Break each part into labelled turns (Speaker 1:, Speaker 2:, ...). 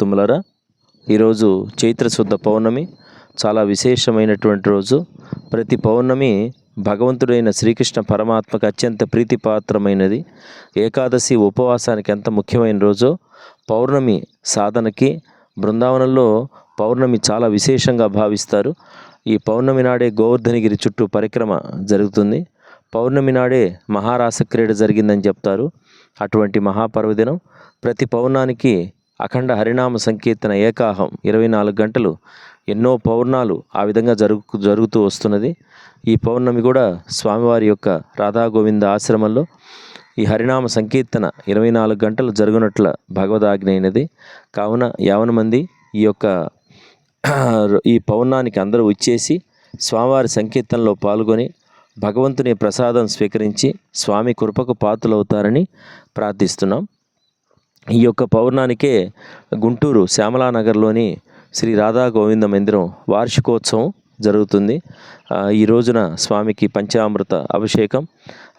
Speaker 1: ప్రియకుటుంబలారా, ఈరోజు చైత్రశుద్ధ పౌర్ణమి. చాలా విశేషమైనటువంటి రోజు. ప్రతి పౌర్ణమి భగవంతుడైన శ్రీకృష్ణ పరమాత్మకు అత్యంత ప్రీతిపాత్రమైనది. ఏకాదశి ఉపవాసానికి ఎంత ముఖ్యమైన రోజో పౌర్ణమి సాధనకి బృందావనంలో పౌర్ణమి చాలా విశేషంగా భావిస్తారు. ఈ పౌర్ణమి నాడే గోవర్ధనగిరి చుట్టూ పరిక్రమ జరుగుతుంది. పౌర్ణమి నాడే మహారాస క్రీడ జరిగిందని చెప్తారు. అటువంటి మహాపర్వదినం. ప్రతి పౌర్ణానికి అఖండ హరినామ సంకీర్తన ఏకాహం 24 గంటలు, ఎన్నో పౌర్ణాలు ఆ విధంగా జరుగుతూ వస్తున్నది. ఈ పౌర్ణమి కూడా స్వామివారి యొక్క రాధాగోవింద ఆశ్రమంలో ఈ హరినామ సంకీర్తన 24 గంటలు జరుగునట్ల భగవదాజ్ఞ అయినది. కావున యావన మంది ఈ పౌర్ణానికి అందరూ వచ్చేసి స్వామివారి సంకీర్తనలో పాల్గొని భగవంతుని ప్రసాదం స్వీకరించి స్వామి కృపకు పాత్రులవుతారని ప్రార్థిస్తున్నాం. ఈ యొక్క పౌర్ణానికే గుంటూరు శ్యామలానగర్లోని శ్రీ రాధా గోవింద మందిరం వార్షికోత్సవం జరుగుతుంది. ఈ రోజున స్వామికి పంచామృత అభిషేకం.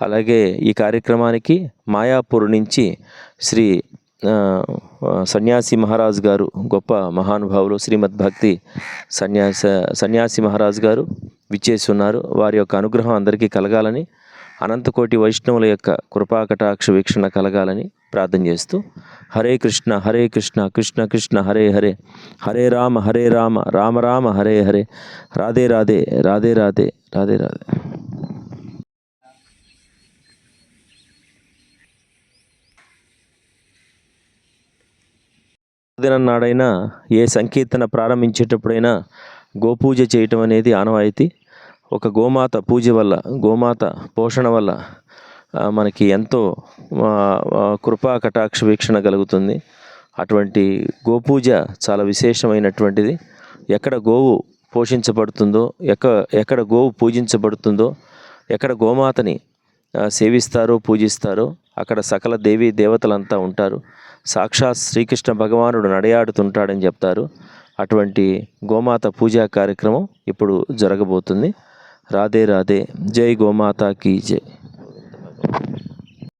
Speaker 1: అలాగే ఈ కార్యక్రమానికి మాయాపూర్ నుంచి శ్రీ సన్యాసి మహారాజ్ గారు, గొప్ప మహానుభావులు, శ్రీమద్ భక్తి సన్యాసి మహారాజ్ గారు విచ్చేసి ఉన్నారు. వారి యొక్క అనుగ్రహం అందరికీ కలగాలని, అనంతకోటి వైష్ణవుల యొక్క కృపాకటాక్ష వీక్షణ కలగాలని ప్రార్థన చేస్తూ, హరే కృష్ణ కృష్ణ కృష్ణ హరే హరే, హరే రామ రామ రామ హరే హరే, రాధే రాధే రాధే రాధే రాధే రాధే. దినం నాడైనా ఏ సంకీర్తన ప్రారంభించేటప్పుడైనా గోపూజ చేయటం అనేది ఆనవాయితీ. ఒక గోమాత పూజ వల్ల, గోమాత పోషణ వల్ల మనకి ఎంతో కృపా కటాక్ష వీక్షణ కలుగుతుంది. అటువంటి గోపూజ చాలా విశేషమైనటువంటిది. ఎక్కడ గోవు పోషించబడుతుందో, ఎక్కడ గోవు పూజించబడుతుందో, ఎక్కడ గోమాతని సేవిస్తారో పూజిస్తారో అక్కడ సకల దేవీ దేవతలంతా ఉంటారు. సాక్షాత్ శ్రీకృష్ణ భగవానుడు నడయాడుతుంటాడని చెప్తారు. అటువంటి గోమాత పూజా కార్యక్రమం ఇప్పుడు జరగబోతుంది. రాధే రాధే. జై గోమాత కీ జై.